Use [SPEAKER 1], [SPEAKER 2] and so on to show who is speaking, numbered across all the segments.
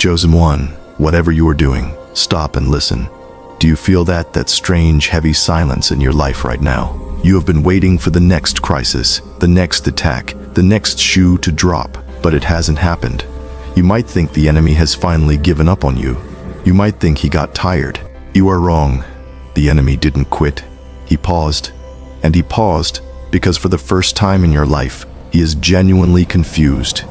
[SPEAKER 1] Chosen one, whatever you are doing, stop and listen. Do you feel that strange, heavy silence in your life right now? You have been waiting for the next crisis, the next attack, the next shoe to drop, but it hasn't happened. You might think the enemy has finally given up on you. You might think he got tired. You are wrong. The enemy didn't quit. He paused. And he paused because for the first time in your life, he is genuinely confused.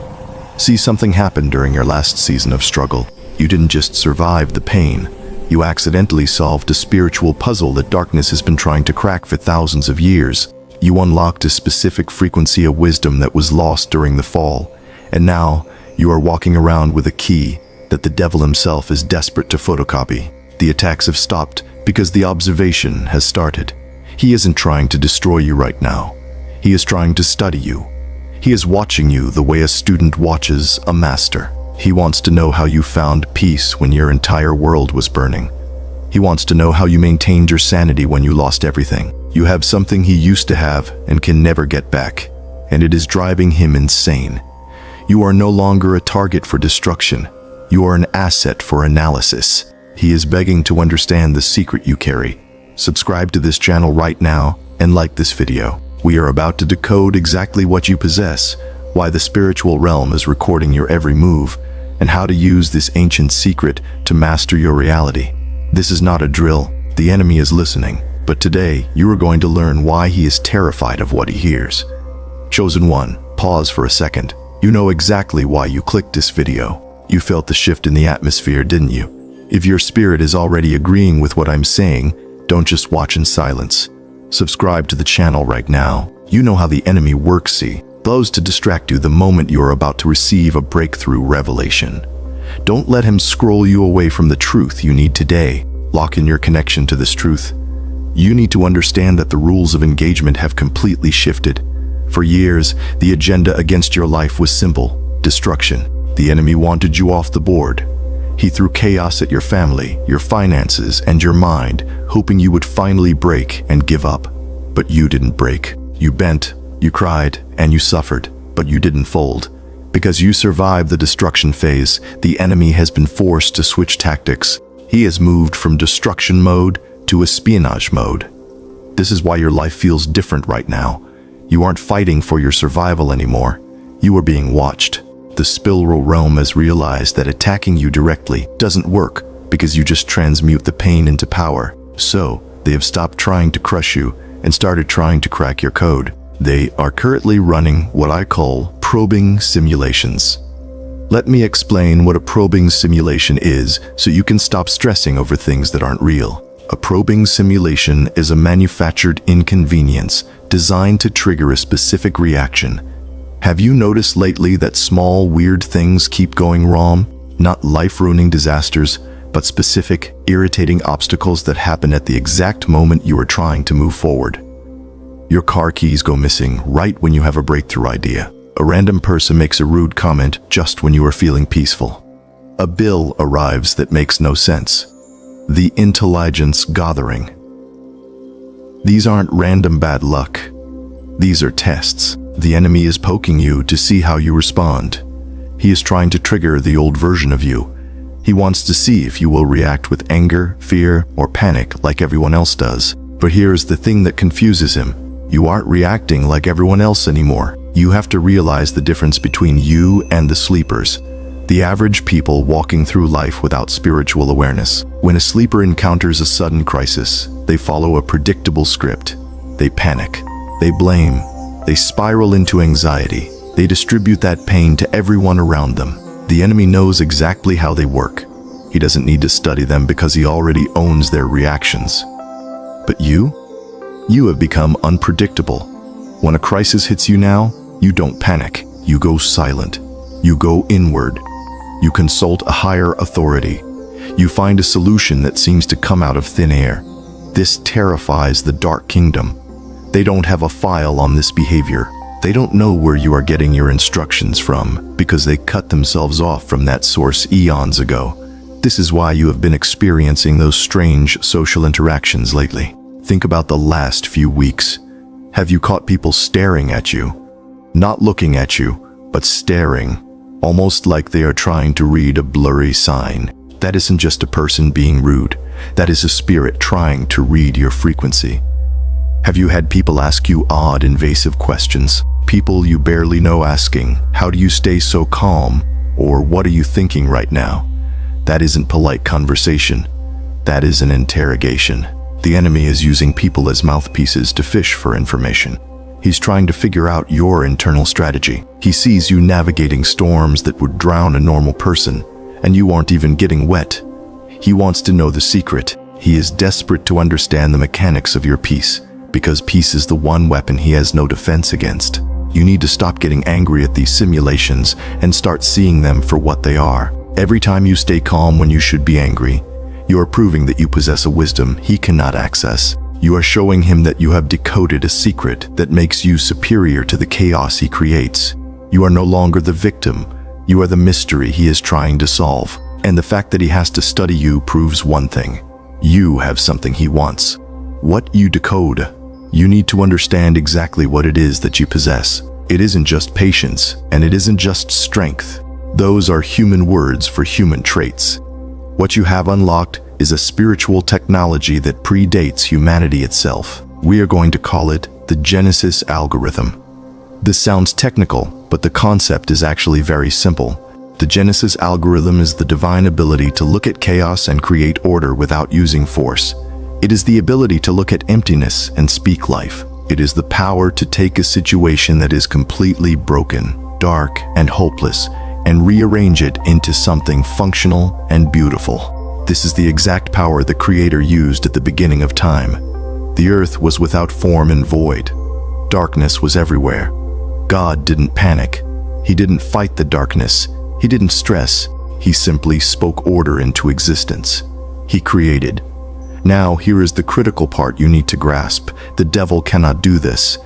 [SPEAKER 1] See, something happened during your last season of struggle. You didn't just survive the pain. You accidentally solved a spiritual puzzle that darkness has been trying to crack for thousands of years. You unlocked a specific frequency of wisdom that was lost during the fall. And now, you are walking around with a key that the devil himself is desperate to photocopy. The attacks have stopped because the observation has started. He isn't trying to destroy you right now. He is trying to study you. He is watching you the way a student watches a master. He wants to know how you found peace when your entire world was burning. He wants to know how you maintained your sanity when you lost everything. You have something he used to have and can never get back, and it is driving him insane. You are no longer a target for destruction. You are an asset for analysis. He is begging to understand the secret you carry. Subscribe to this channel right now and like this video. We are about to decode exactly what you possess, why the spiritual realm is recording your every move, and how to use this ancient secret to master your reality. This is not a drill. The enemy is listening, but today you are going to learn why he is terrified of what he hears. Chosen one, pause for a second. You know exactly why you clicked this video. You felt the shift in the atmosphere, didn't you? If your spirit is already agreeing with what I'm saying, don't just watch in silence. Subscribe to the channel right now. You know how the enemy works, see? Blows to distract you the moment you are about to receive a breakthrough revelation. Don't let him scroll you away from the truth you need today. Lock in your connection to this truth. You need to understand that the rules of engagement have completely shifted. For years, the agenda against your life was simple: destruction. The enemy wanted you off the board. He threw chaos at your family, your finances, and your mind, hoping you would finally break and give up. But you didn't break. You bent, you cried, and you suffered, but you didn't fold. Because you survived the destruction phase, the enemy has been forced to switch tactics. He has moved from destruction mode to espionage mode. This is why your life feels different right now. You aren't fighting for your survival anymore. You are being watched. The spiral realm has realized that attacking you directly doesn't work because you just transmute the pain into power. So, they have stopped trying to crush you and started trying to crack your code. They are currently running what I call probing simulations. Let me explain what a probing simulation is so you can stop stressing over things that aren't real. A probing simulation is a manufactured inconvenience designed to trigger a specific reaction. Have you noticed lately that small, weird things keep going wrong? Not life-ruining disasters, but specific, irritating obstacles that happen at the exact moment you are trying to move forward. Your car keys go missing right when you have a breakthrough idea. A random person makes a rude comment just when you are feeling peaceful. A bill arrives that makes no sense. The intelligence gathering. These aren't random bad luck. These are tests. The enemy is poking you to see how you respond. He is trying to trigger the old version of you. He wants to see if you will react with anger, fear, or panic like everyone else does. But here's the thing that confuses him. You aren't reacting like everyone else anymore. You have to realize the difference between you and the sleepers. The average people walking through life without spiritual awareness. When a sleeper encounters a sudden crisis, they follow a predictable script. They panic. They blame. They spiral into anxiety. They distribute that pain to everyone around them. The enemy knows exactly how they work. He doesn't need to study them because he already owns their reactions. But you have become unpredictable. When a crisis hits you now, you don't panic. You go silent. You go inward. You consult a higher authority. You find a solution that seems to come out of thin air. This terrifies the Dark Kingdom. They don't have a file on this behavior. They don't know where you are getting your instructions from because they cut themselves off from that source eons ago. This is why you have been experiencing those strange social interactions lately. Think about the last few weeks. Have you caught people staring at you? Not looking at you, but staring. almost like they are trying to read a blurry sign. That isn't just a person being rude. That is a spirit trying to read your frequency. Have you had people ask you odd, invasive questions? People you barely know asking, "How do you stay so calm?" Or "What are you thinking right now?" That isn't polite conversation. That is an interrogation. The enemy is using people as mouthpieces to fish for information. He's trying to figure out your internal strategy. He sees you navigating storms that would drown a normal person, and you aren't even getting wet. He wants to know the secret. He is desperate to understand the mechanics of your peace, because peace is the one weapon he has no defense against. You need to stop getting angry at these simulations and start seeing them for what they are. Every time you stay calm when you should be angry, you are proving that you possess a wisdom he cannot access. You are showing him that you have decoded a secret that makes you superior to the chaos he creates. You are no longer the victim. You are the mystery he is trying to solve. And the fact that he has to study you proves one thing. You have something he wants. What you decode. You need to understand exactly what it is that you possess. It isn't just patience, and it isn't just strength. Those are human words for human traits. What you have unlocked is a spiritual technology that predates humanity itself. We are going to call it the Genesis algorithm. This sounds technical, but the concept is actually very simple. The Genesis algorithm is the divine ability to look at chaos and create order without using force. It is the ability to look at emptiness and speak life. It is the power to take a situation that is completely broken, dark, and hopeless, and rearrange it into something functional and beautiful. This is the exact power the Creator used at the beginning of time. The earth was without form and void. Darkness was everywhere. God didn't panic. He didn't fight the darkness. He didn't stress. He simply spoke order into existence. He created. Now, here is the critical part you need to grasp. The devil cannot do this.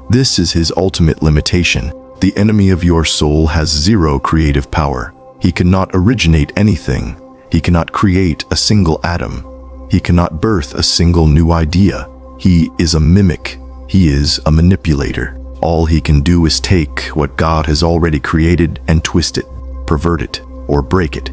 [SPEAKER 1] This is his ultimate limitation. The enemy of your soul has zero creative power. He cannot originate anything. He cannot create a single atom. He cannot birth a single new idea. He is a mimic. He is a manipulator. All he can do is take what God has already created and twist it, pervert it, or break it.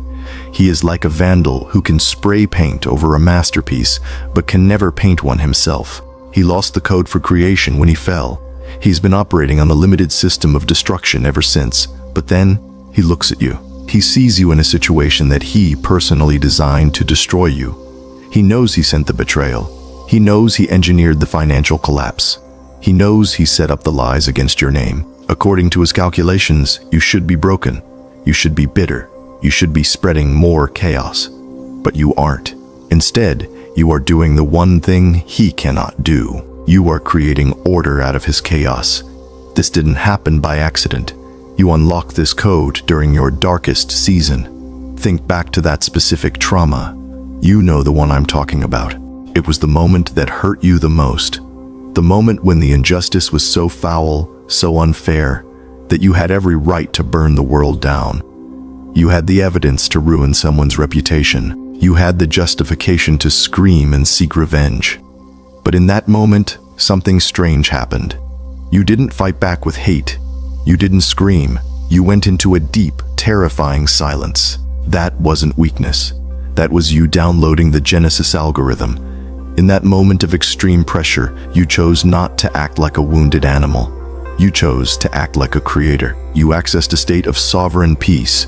[SPEAKER 1] He is like a vandal who can spray paint over a masterpiece, but can never paint one himself. He lost the code for creation when he fell. He's been operating on the limited system of destruction ever since. But then, he looks at you. He sees you in a situation that he personally designed to destroy you. He knows he sent the betrayal. He knows he engineered the financial collapse. He knows he set up the lies against your name. According to his calculations, you should be broken. You should be bitter. You should be spreading more chaos. But you aren't. Instead, you are doing the one thing he cannot do. You are creating order out of his chaos. This didn't happen by accident. You unlocked this code during your darkest season. Think back to that specific trauma. You know the one I'm talking about. It was the moment that hurt you the most. The moment when the injustice was so foul, so unfair, that you had every right to burn the world down. You had the evidence to ruin someone's reputation. You had the justification to scream and seek revenge. But in that moment, something strange happened. You didn't fight back with hate. You didn't scream. You went into a deep, terrifying silence. That wasn't weakness. That was you downloading the Genesis algorithm. In that moment of extreme pressure, you chose not to act like a wounded animal. You chose to act like a creator. You accessed a state of sovereign peace.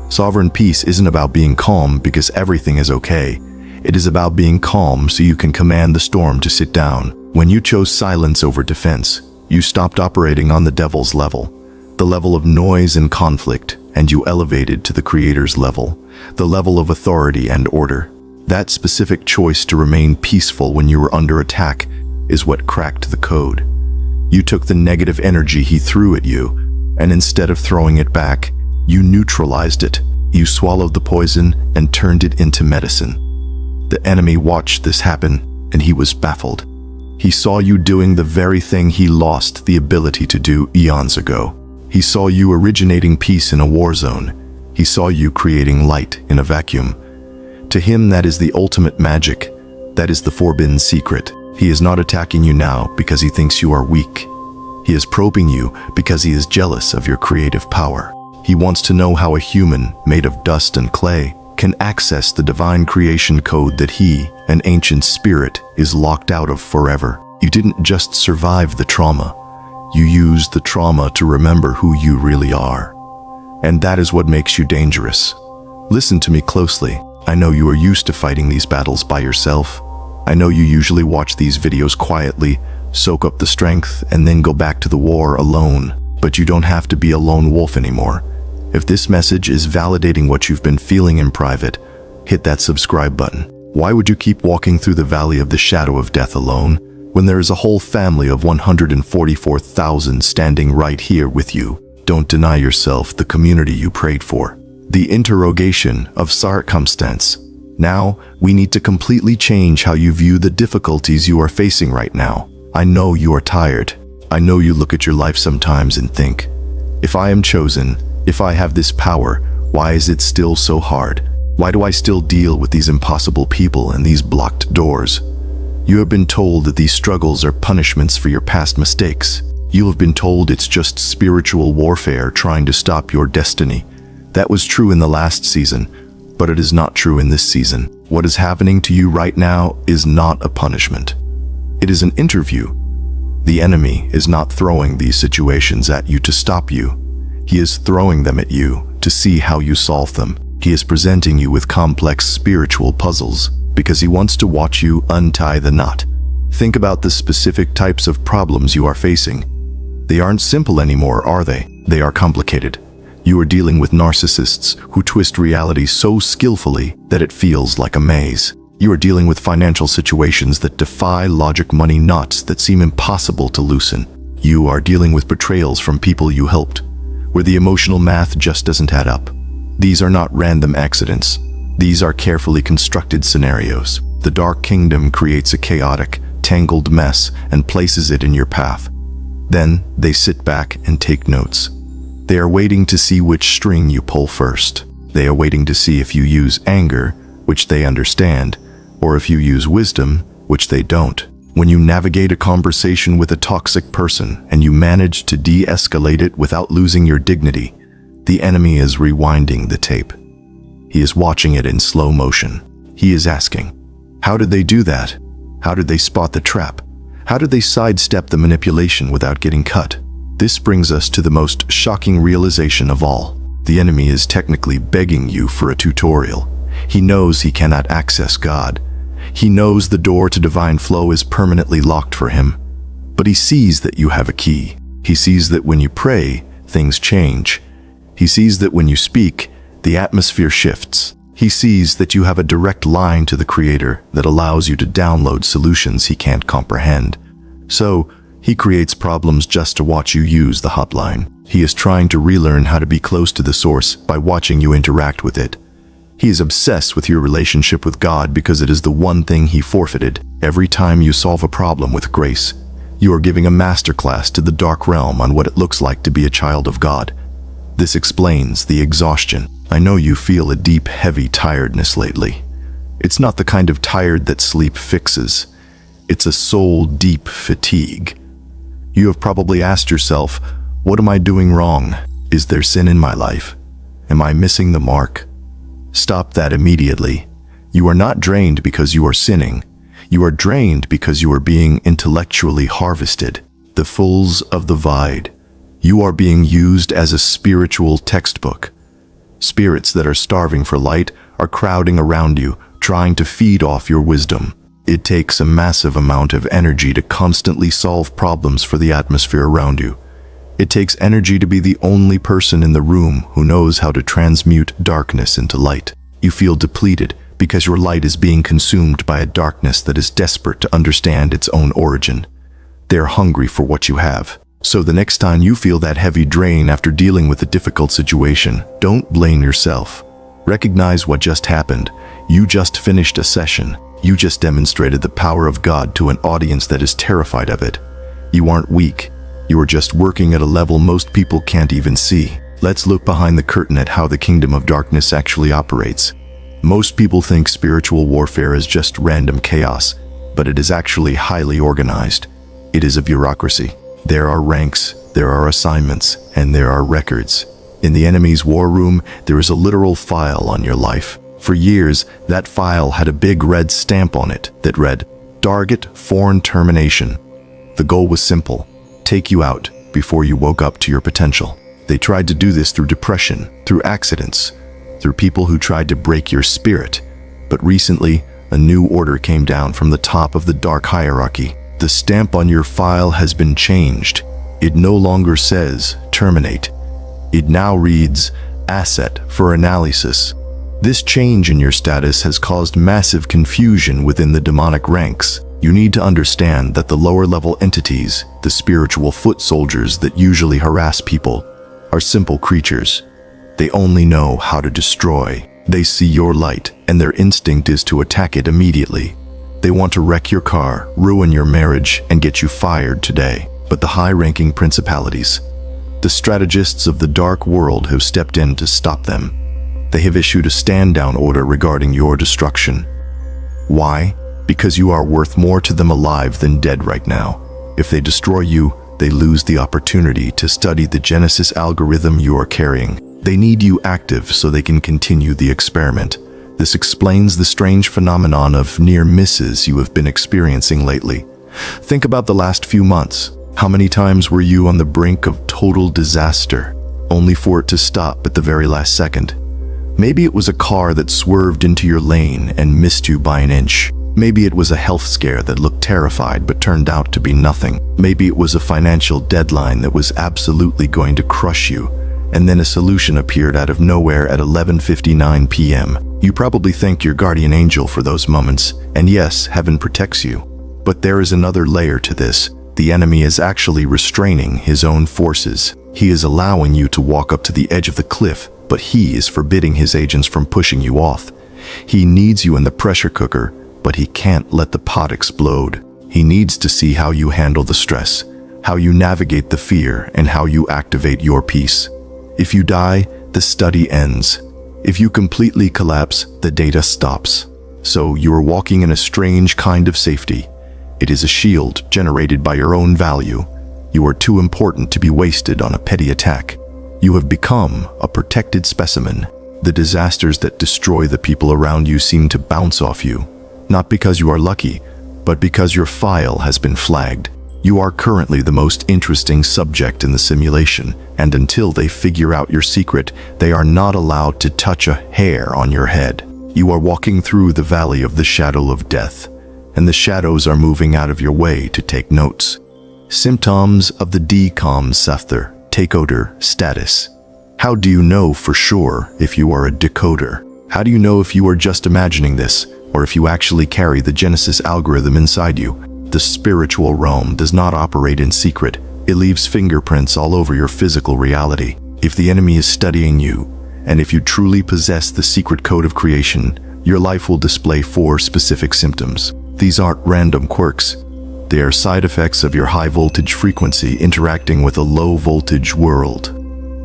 [SPEAKER 1] Sovereign peace isn't about being calm because everything is okay. It is about being calm so you can command the storm to sit down. When you chose silence over defense, you stopped operating on the devil's level, the level of noise and conflict, and you elevated to the Creator's level, the level of authority and order. That specific choice to remain peaceful when you were under attack is what cracked the code. You took the negative energy he threw at you, and instead of throwing it back, you neutralized it. You swallowed the poison and turned it into medicine. The enemy watched this happen, and he was baffled. He saw you doing the very thing he lost the ability to do eons ago. He saw you originating peace in a war zone. He saw you creating light in a vacuum. To him, that is the ultimate magic. That is the forbidden secret. He is not attacking you now because he thinks you are weak. He is probing you because he is jealous of your creative power. He wants to know how a human, made of dust and clay, can access the divine creation code that he, an ancient spirit, is locked out of forever. You didn't just survive the trauma. You used the trauma to remember who you really are. And that is what makes you dangerous. Listen to me closely. I know you are used to fighting these battles by yourself. I know you usually watch these videos quietly, soak up the strength, and then go back to the war alone. But you don't have to be a lone wolf anymore. If this message is validating what you've been feeling in private, hit that subscribe button. Why would you keep walking through the valley of the shadow of death alone, when there is a whole family of 144,000 standing right here with you? Don't deny yourself the community you prayed for. The interrogation of circumstance. Now, we need to completely change how you view the difficulties you are facing right now. I know you are tired. I know you look at your life sometimes and think, if I am chosen, if I have this power, why is it still so hard? Why do I still deal with these impossible people and these blocked doors? You have been told that these struggles are punishments for your past mistakes. You have been told it's just spiritual warfare trying to stop your destiny. That was true in the last season, but it is not true in this season. What is happening to you right now is not a punishment. It is an interview. The enemy is not throwing these situations at you to stop you. He is throwing them at you to see how you solve them. He is presenting you with complex spiritual puzzles because he wants to watch you untie the knot. Think about the specific types of problems you are facing. They aren't simple anymore, are they? They are complicated. You are dealing with narcissists who twist reality so skillfully that it feels like a maze. You are dealing with financial situations that defy logic, money knots that seem impossible to loosen. You are dealing with betrayals from people you helped, where the emotional math just doesn't add up. These are not random accidents. These are carefully constructed scenarios. The Dark Kingdom creates a chaotic, tangled mess and places it in your path. Then they sit back and take notes. They are waiting to see which string you pull first. They are waiting to see if you use anger, which they understand, or if you use wisdom, which they don't. When you navigate a conversation with a toxic person and you manage to de-escalate it without losing your dignity, the enemy is rewinding the tape. He is watching it in slow motion. He is asking, how did they do that? How did they spot the trap? How did they sidestep the manipulation without getting cut? This brings us to the most shocking realization of all. The enemy is technically begging you for a tutorial. He knows he cannot access God. He knows the door to divine flow is permanently locked for him. But he sees that you have a key. He sees that when you pray, things change. He sees that when you speak, the atmosphere shifts. He sees that you have a direct line to the Creator that allows you to download solutions he can't comprehend. So, he creates problems just to watch you use the hotline. He is trying to relearn how to be close to the source by watching you interact with it. He is obsessed with your relationship with God because it is the one thing he forfeited. Every time you solve a problem with grace, you are giving a masterclass to the dark realm on what it looks like to be a child of God. This explains the exhaustion. I know you feel a deep, heavy tiredness lately. It's not the kind of tired that sleep fixes. It's a soul-deep fatigue. You have probably asked yourself, what am I doing wrong? Is there sin in my life? Am I missing the mark? Stop that immediately. You are not drained because you are sinning. You are drained because you are being intellectually harvested. The fools of the vide. You are being used as a spiritual textbook. Spirits that are starving for light are crowding around you, trying to feed off your wisdom. It takes a massive amount of energy to constantly solve problems for the atmosphere around you. It takes energy to be the only person in the room who knows how to transmute darkness into light. You feel depleted because your light is being consumed by a darkness that is desperate to understand its own origin. They are hungry for what you have. So the next time you feel that heavy drain after dealing with a difficult situation, don't blame yourself. Recognize what just happened. You just finished a session. You just demonstrated the power of God to an audience that is terrified of it. You aren't weak. You are just working at a level most people can't even see. Let's look behind the curtain at how the kingdom of darkness actually operates. Most people think spiritual warfare is just random chaos, but it is actually highly organized. It is a bureaucracy. There are ranks, there are assignments, and there are records. In the enemy's war room, there is a literal file on your life. For years, that file had a big red stamp on it that read, "Target Foreign Termination." The goal was simple: take you out before you woke up to your potential. They tried to do this through depression, through accidents, through people who tried to break your spirit. But recently, a new order came down from the top of the dark hierarchy. The stamp on your file has been changed. It no longer says terminate. It now reads asset for analysis. This change in your status has caused massive confusion within the demonic ranks. You need to understand that the lower-level entities, the spiritual foot soldiers that usually harass people, are simple creatures. They only know how to destroy. They see your light, and their instinct is to attack it immediately. They want to wreck your car, ruin your marriage, and get you fired today. But the high-ranking principalities, the strategists of the dark world, have stepped in to stop them. They have issued a stand-down order regarding your destruction. Why? Because you are worth more to them alive than dead right now. If they destroy you, they lose the opportunity to study the Genesis algorithm you are carrying. They need you active so they can continue the experiment. This explains the strange phenomenon of near misses you have been experiencing lately. Think about the last few months. How many times were you on the brink of total disaster, only for it to stop at the very last second? Maybe it was a car that swerved into your lane and missed you by an inch. Maybe it was a health scare that looked terrified but turned out to be nothing. Maybe it was a financial deadline that was absolutely going to crush you, and then a solution appeared out of nowhere at 11:59 p.m. You probably thank your guardian angel for those moments, and yes, heaven protects you. But there is another layer to this. The enemy is actually restraining his own forces. He is allowing you to walk up to the edge of the cliff, but he is forbidding his agents from pushing you off. He needs you in the pressure cooker, but he can't let the pot explode. He needs to see how you handle the stress, how you navigate the fear, and how you activate your peace. If you die, the study ends. If you completely collapse, the data stops. So you are walking in a strange kind of safety. It is a shield generated by your own value. You are too important to be wasted on a petty attack. You have become a protected specimen. The disasters that destroy the people around you seem to bounce off you, not because you are lucky, but because your file has been flagged. You are currently the most interesting subject in the simulation, and until they figure out your secret, they are not allowed to touch a hair on your head. You are walking through the valley of the shadow of death, and the shadows are moving out of your way to take notes. Symptoms of the DECODED status. How do you know for sure if you are a decoder? How do you know if you are just imagining this, or if you actually carry the Genesis algorithm inside you? The spiritual realm does not operate in secret. It leaves fingerprints all over your physical reality. If the enemy is studying you, and if you truly possess the secret code of creation, your life will display 4 specific symptoms. These aren't random quirks. They are side effects of your high-voltage frequency interacting with a low-voltage world.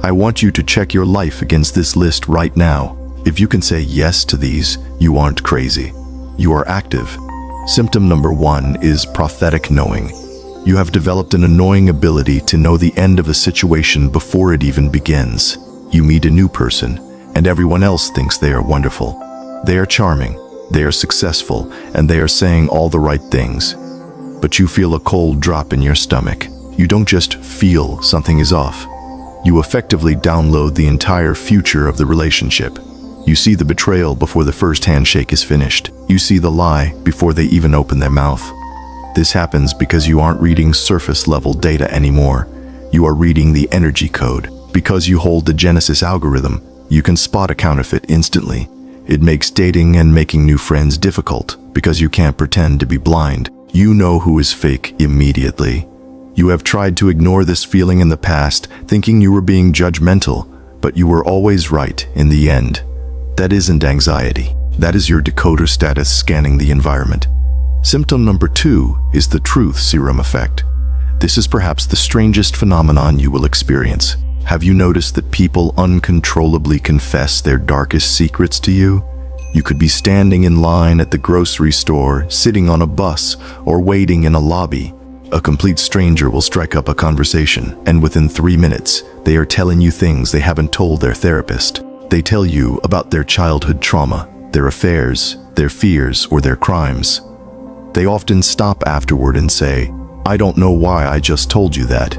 [SPEAKER 1] I want you to check your life against this list right now. If you can say yes to these, you aren't crazy. You are active. Symptom number 1 is prophetic knowing. You have developed an annoying ability to know the end of a situation before it even begins. You meet a new person, and everyone else thinks they are wonderful. They are charming, they are successful, and they are saying all the right things. But you feel a cold drop in your stomach. You don't just feel something is off. You effectively download the entire future of the relationship. You see the betrayal before the first handshake is finished. You see the lie before they even open their mouth. This happens because you aren't reading surface-level data anymore. You are reading the energy code. Because you hold the Genesis algorithm, you can spot a counterfeit instantly. It makes dating and making new friends difficult because you can't pretend to be blind. You know who is fake immediately. You have tried to ignore this feeling in the past, thinking you were being judgmental, but you were always right in the end. That isn't anxiety. That is your decoder status scanning the environment. Symptom number 2 is the truth serum effect. This is perhaps the strangest phenomenon you will experience. Have you noticed that people uncontrollably confess their darkest secrets to you? You could be standing in line at the grocery store, sitting on a bus, or waiting in a lobby, A complete stranger will strike up a conversation, and within 3 minutes, they are telling you things they haven't told their therapist. They tell you about their childhood trauma, their affairs, their fears, or their crimes. They often stop afterward and say, "I don't know why I just told you that."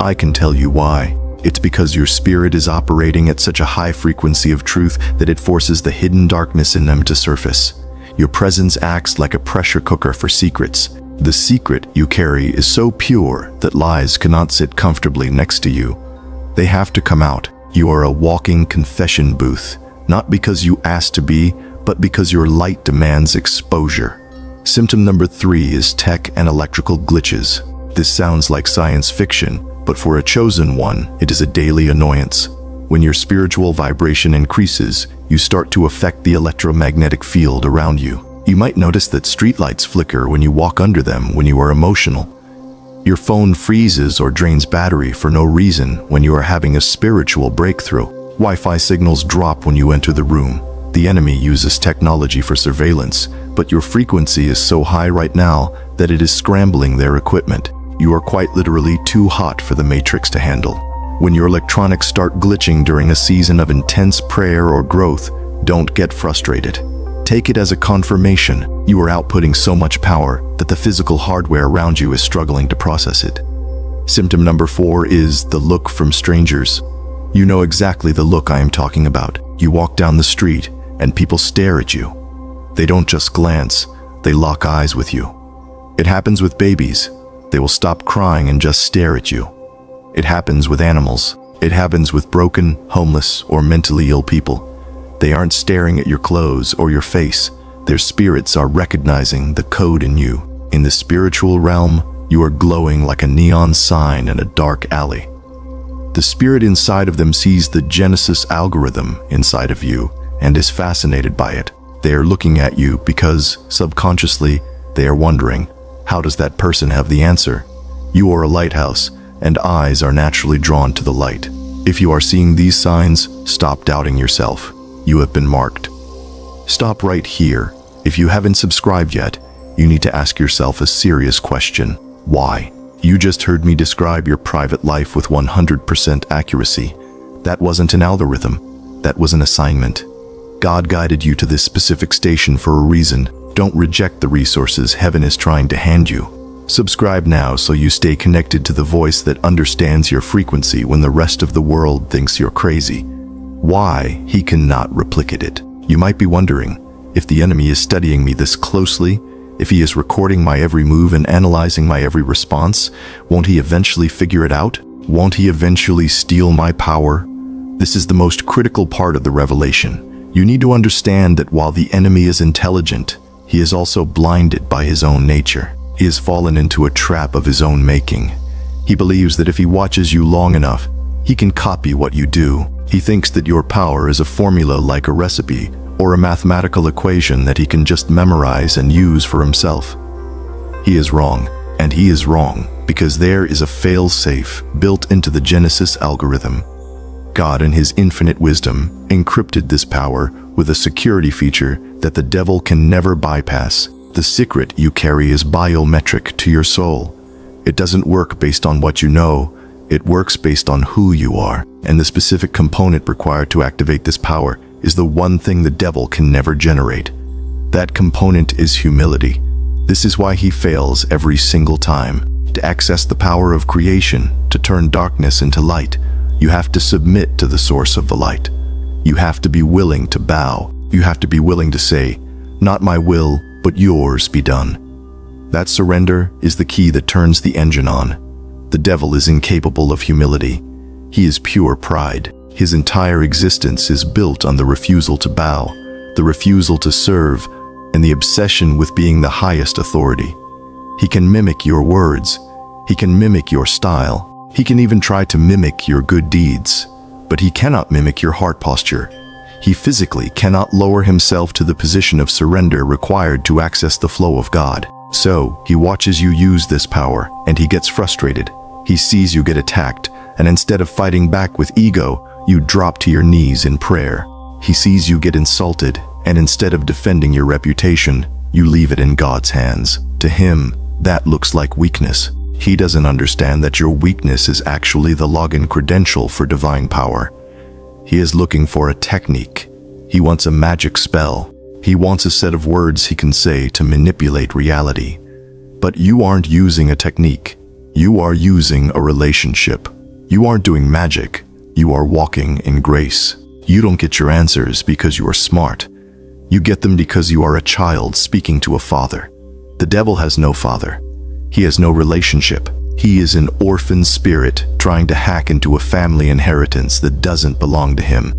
[SPEAKER 1] I can tell you why. It's because your spirit is operating at such a high frequency of truth that it forces the hidden darkness in them to surface. Your presence acts like a pressure cooker for secrets. The secret you carry is so pure that lies cannot sit comfortably next to you. They have to come out. You are a walking confession booth, not because you asked to be, but because your light demands exposure. Symptom number 3 is tech and electrical glitches. This sounds like science fiction, but for a chosen one, it is a daily annoyance. When your spiritual vibration increases, you start to affect the electromagnetic field around you. You might notice that streetlights flicker when you walk under them when you are emotional. Your phone freezes or drains battery for no reason when you are having a spiritual breakthrough. Wi-Fi signals drop when you enter the room. The enemy uses technology for surveillance, but your frequency is so high right now that it is scrambling their equipment. You are quite literally too hot for the matrix to handle. When your electronics start glitching during a season of intense prayer or growth, don't get frustrated. Take it as a confirmation. You are outputting so much power that the physical hardware around you is struggling to process it. Symptom number 4 is the look from strangers. You know exactly the look I am talking about. You walk down the street and people stare at you. They don't just glance, they lock eyes with you. It happens with babies. They will stop crying and just stare at you. It happens with animals. It happens with broken, homeless, or mentally ill people. They aren't staring at your clothes or your face. Their spirits are recognizing the code in you. In the spiritual realm, you are glowing like a neon sign in a dark alley. The spirit inside of them sees the Genesis algorithm inside of you and is fascinated by it. They are looking at you because, subconsciously, they are wondering, how does that person have the answer? You are a lighthouse, and eyes are naturally drawn to the light. If you are seeing these signs, stop doubting yourself. You have been marked. Stop right here. If you haven't subscribed yet, you need to ask yourself a serious question. Why? You just heard me describe your private life with 100% accuracy. That wasn't an algorithm. That was an assignment. God guided you to this specific station for a reason. Don't reject the resources heaven is trying to hand you. Subscribe now so you stay connected to the voice that understands your frequency when the rest of the world thinks you're crazy. Why he cannot replicate it. You might be wondering, if the enemy is studying me this closely, if he is recording my every move and analyzing my every response, won't he eventually figure it out? Won't he eventually steal my power? This is the most critical part of the revelation. You need to understand that while the enemy is intelligent, he is also blinded by his own nature. He has fallen into a trap of his own making. He believes that if he watches you long enough, he can copy what you do. He thinks that your power is a formula like a recipe or a mathematical equation that he can just memorize and use for himself. He is wrong, and he is wrong because there is a fail-safe built into the Genesis algorithm. God, in his infinite wisdom, encrypted this power with a security feature that the devil can never bypass. The secret you carry is biometric to your soul. It doesn't work based on what you know. It works based on who you are, and the specific component required to activate this power is the one thing the devil can never generate. That component is humility. This is why he fails every single time. To access the power of creation, to turn darkness into light, you have to submit to the source of the light. You have to be willing to bow. You have to be willing to say, "Not my will, but yours be done." That surrender is the key that turns the engine on. The devil is incapable of humility. He is pure pride. His entire existence is built on the refusal to bow, the refusal to serve, and the obsession with being the highest authority. He can mimic your words. He can mimic your style. He can even try to mimic your good deeds. But he cannot mimic your heart posture. He physically cannot lower himself to the position of surrender required to access the flow of God. So, he watches you use this power, and he gets frustrated. He sees you get attacked, and instead of fighting back with ego, you drop to your knees in prayer. He sees you get insulted, and instead of defending your reputation, you leave it in God's hands. To him, that looks like weakness. He doesn't understand that your weakness is actually the login credential for divine power. He is looking for a technique. He wants a magic spell. He wants a set of words he can say to manipulate reality. But you aren't using a technique. You are using a relationship. You aren't doing magic. You are walking in grace. You don't get your answers because you are smart. You get them because you are a child speaking to a father. The devil has no father. He has no relationship. He is an orphan spirit trying to hack into a family inheritance that doesn't belong to him.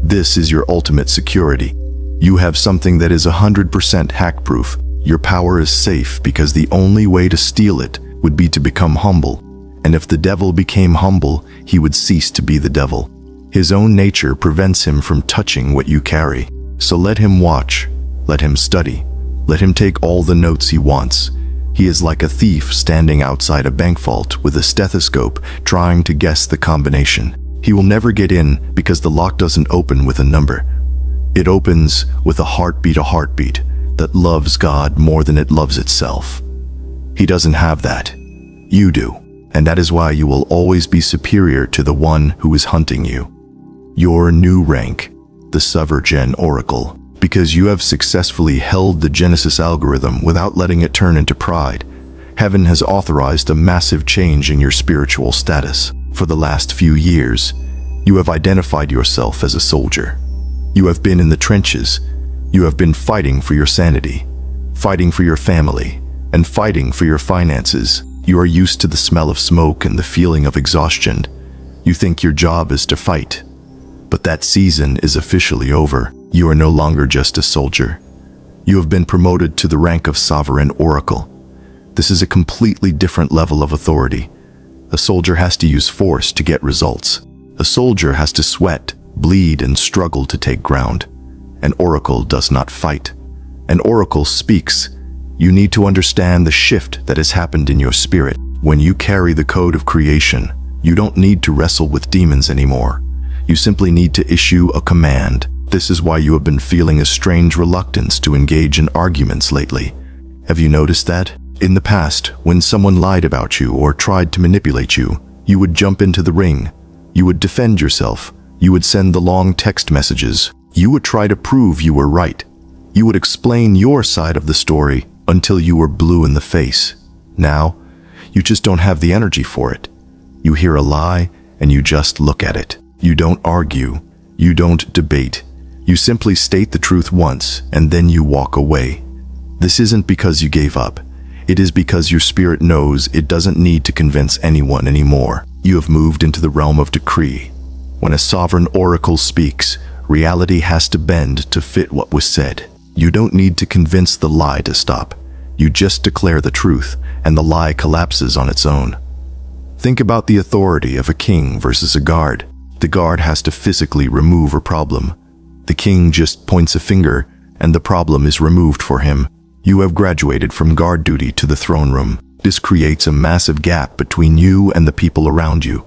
[SPEAKER 1] This is your ultimate security. You have something that is 100% hack-proof. Your power is safe because the only way to steal it would be to become humble. And if the devil became humble, he would cease to be the devil. His own nature prevents him from touching what you carry. So let him watch. Let him study. Let him take all the notes he wants. He is like a thief standing outside a bank vault with a stethoscope trying to guess the combination. He will never get in because the lock doesn't open with a number. It opens with a heartbeat that loves God more than it loves itself. He doesn't have that. You do. And that is why you will always be superior to the one who is hunting you. Your new rank, the Sovereign Oracle, because you have successfully held the Genesis algorithm without letting it turn into pride. Heaven has authorized a massive change in your spiritual status. For the last few years, you have identified yourself as a soldier. You have been in the trenches. You have been fighting for your sanity, fighting for your family, and fighting for your finances. You are used to the smell of smoke and the feeling of exhaustion. You think your job is to fight. But that season is officially over. You are no longer just a soldier. You have been promoted to the rank of Sovereign Oracle. This is a completely different level of authority. A soldier has to use force to get results. A soldier has to sweat, bleed, and struggle to take ground. An oracle does not fight. An oracle speaks. You need to understand the shift that has happened in your spirit. When you carry the code of creation, you don't need to wrestle with demons anymore. You simply need to issue a command. This is why you have been feeling a strange reluctance to engage in arguments lately. Have you noticed that? In the past, when someone lied about you or tried to manipulate you, you would jump into the ring. You would defend yourself. You would send the long text messages. You would try to prove you were right. You would explain your side of the story until you were blue in the face. Now, you just don't have the energy for it. You hear a lie and you just look at it. You don't argue. You don't debate. You simply state the truth once and then you walk away. This isn't because you gave up. It is because your spirit knows it doesn't need to convince anyone anymore. You have moved into the realm of decree. When a sovereign oracle speaks, reality has to bend to fit what was said. You don't need to convince the lie to stop. You just declare the truth, and the lie collapses on its own. Think about the authority of a king versus a guard. The guard has to physically remove a problem. The king just points a finger, and the problem is removed for him. You have graduated from guard duty to the throne room. This creates a massive gap between you and the people around you.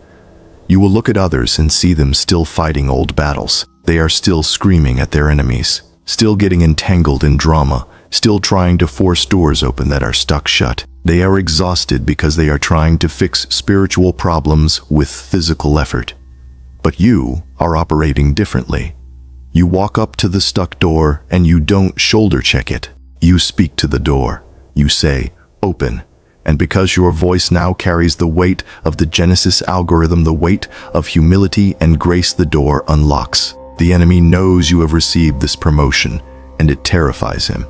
[SPEAKER 1] You will look at others and see them still fighting old battles. They are still screaming at their enemies, still getting entangled in drama, still trying to force doors open that are stuck shut. They are exhausted because they are trying to fix spiritual problems with physical effort. But you are operating differently. You walk up to the stuck door and you don't shoulder check it. You speak to the door. You say, "Open." And because your voice now carries the weight of the Genesis algorithm, the weight of humility and grace, the door unlocks. The enemy knows you have received this promotion, and it terrifies him.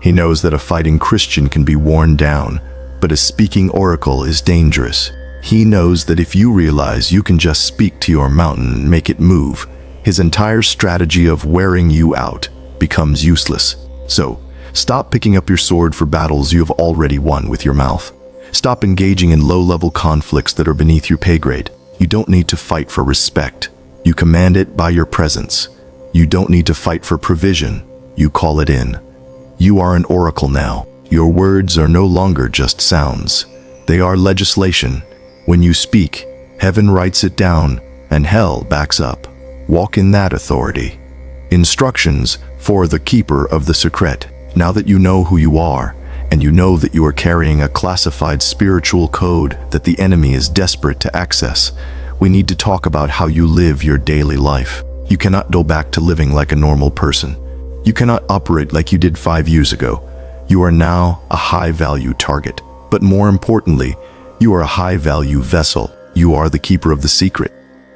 [SPEAKER 1] He knows that a fighting Christian can be worn down, but a speaking oracle is dangerous. He knows that if you realize you can just speak to your mountain and make it move, his entire strategy of wearing you out becomes useless. So, stop picking up your sword for battles you have already won with your mouth. Stop engaging in low-level conflicts that are beneath your pay grade. You don't need to fight for respect. You command it by your presence. You don't need to fight for provision. You call it in. You are an oracle now. Your words are no longer just sounds. They are legislation. When you speak, heaven writes it down, and hell backs up. Walk in that authority. Instructions for the keeper of the secret. Now that you know who you are, and you know that you are carrying a classified spiritual code that the enemy is desperate to access, we need to talk about how you live your daily life. You cannot go back to living like a normal person. You cannot operate like you did 5 years ago. You are now a high-value target. But more importantly, you are a high-value vessel. You are the keeper of the secret.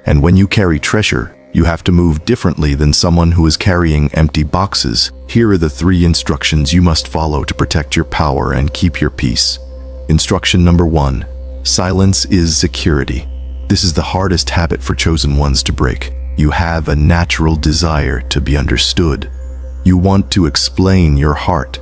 [SPEAKER 1] And when you carry treasure, you have to move differently than someone who is carrying empty boxes. Here are the 3 instructions you must follow to protect your power and keep your peace. Instruction number 1. Silence is security. This is the hardest habit for chosen ones to break. You have a natural desire to be understood. You want to explain your heart.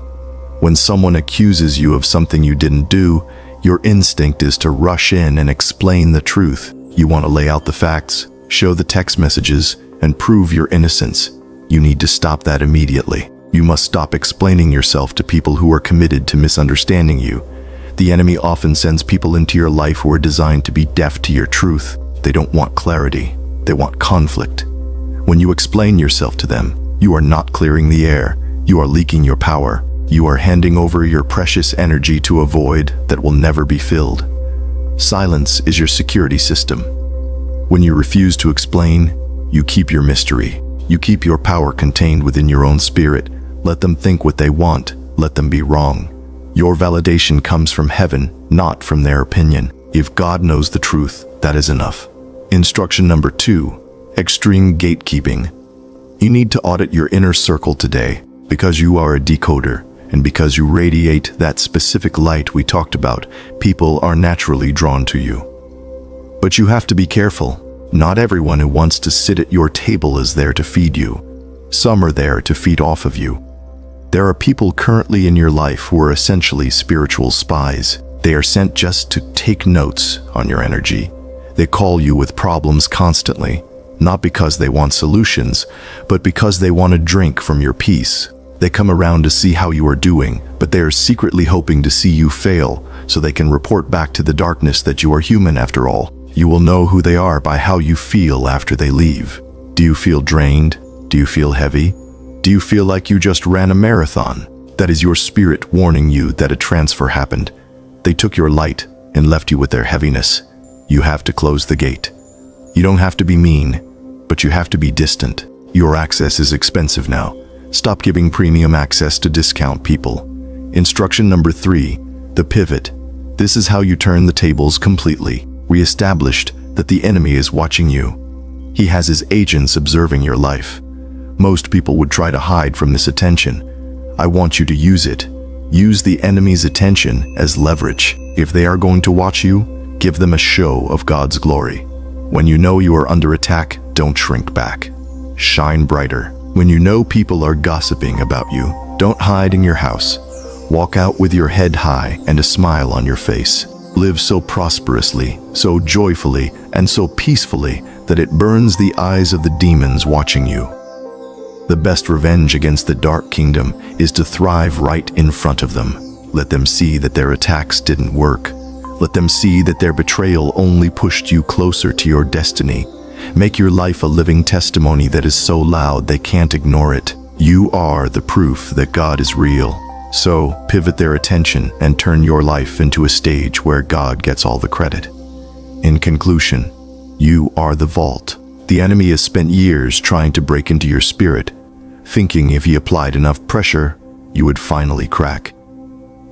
[SPEAKER 1] When someone accuses you of something you didn't do, your instinct is to rush in and explain the truth. You want to lay out the facts, show the text messages, and prove your innocence. You need to stop that immediately. You must stop explaining yourself to people who are committed to misunderstanding you. The enemy often sends people into your life who are designed to be deaf to your truth. They don't want clarity. They want conflict. When you explain yourself to them, you are not clearing the air. You are leaking your power. You are handing over your precious energy to a void that will never be filled. Silence is your security system. When you refuse to explain, you keep your mystery. You keep your power contained within your own spirit. Let them think what they want. Let them be wrong. Your validation comes from heaven, not from their opinion. If God knows the truth, that is enough. Instruction number 2. Extreme gatekeeping. You need to audit your inner circle today because you are a decoder. And because you radiate that specific light we talked about, people are naturally drawn to you. But you have to be careful. Not everyone who wants to sit at your table is there to feed you. Some are there to feed off of you. There are people currently in your life who are essentially spiritual spies. They are sent just to take notes on your energy. They call you with problems constantly, not because they want solutions, but because they want to drink from your peace. They come around to see how you are doing, but they are secretly hoping to see you fail so they can report back to the darkness that you are human after all. You will know who they are by how you feel after they leave. Do you feel drained? Do you feel heavy? Do you feel like you just ran a marathon? That is your spirit warning you that a transfer happened. They took your light and left you with their heaviness. You have to close the gate. You don't have to be mean, but you have to be distant. Your access is expensive now. Stop giving premium access to discount people. Instruction number 3, the pivot. This is how you turn the tables completely. We established that the enemy is watching you. He has his agents observing your life. Most people would try to hide from this attention. I want you to use it. Use the enemy's attention as leverage. If they are going to watch you, give them a show of God's glory. When you know you are under attack, don't shrink back. Shine brighter. When you know people are gossiping about you, don't hide in your house. Walk out with your head high and a smile on your face. Live so prosperously, so joyfully, and so peacefully that it burns the eyes of the demons watching you. The best revenge against the dark kingdom is to thrive right in front of them. Let them see that their attacks didn't work. Let them see that their betrayal only pushed you closer to your destiny. Make your life a living testimony that is so loud they can't ignore it. You are the proof that God is real. So pivot their attention and turn your life into a stage where God gets all the credit. In conclusion, you are the vault. The enemy has spent years trying to break into your spirit, thinking if he applied enough pressure, you would finally crack.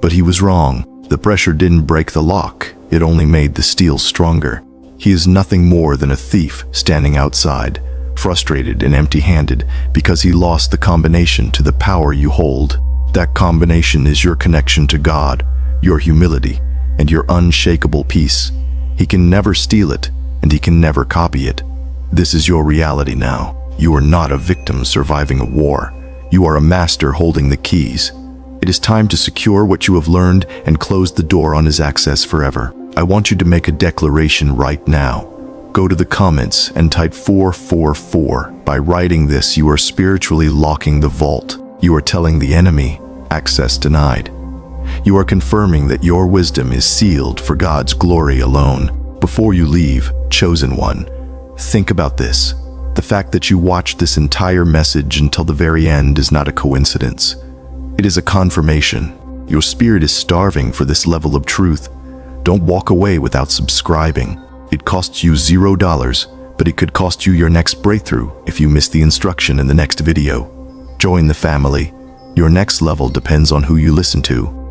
[SPEAKER 1] But he was wrong. The pressure didn't break the lock, it only made the steel stronger. He is nothing more than a thief standing outside, frustrated and empty-handed because he lost the combination to the power you hold. That combination is your connection to God, your humility, and your unshakable peace. He can never steal it, and he can never copy it. This is your reality now. You are not a victim surviving a war. You are a master holding the keys. It is time to secure what you have learned and close the door on his access forever. I want you to make a declaration right now. Go to the comments and type 444. By writing this, you are spiritually locking the vault. You are telling the enemy, access denied. You are confirming that your wisdom is sealed for God's glory alone. Before you leave, chosen one, think about this. The fact that you watched this entire message until the very end is not a coincidence. It is a confirmation. Your spirit is starving for this level of truth. Don't walk away without subscribing. It costs you $0, but it could cost you your next breakthrough if you miss the instruction in the next video. Join the family. Your next level depends on who you listen to.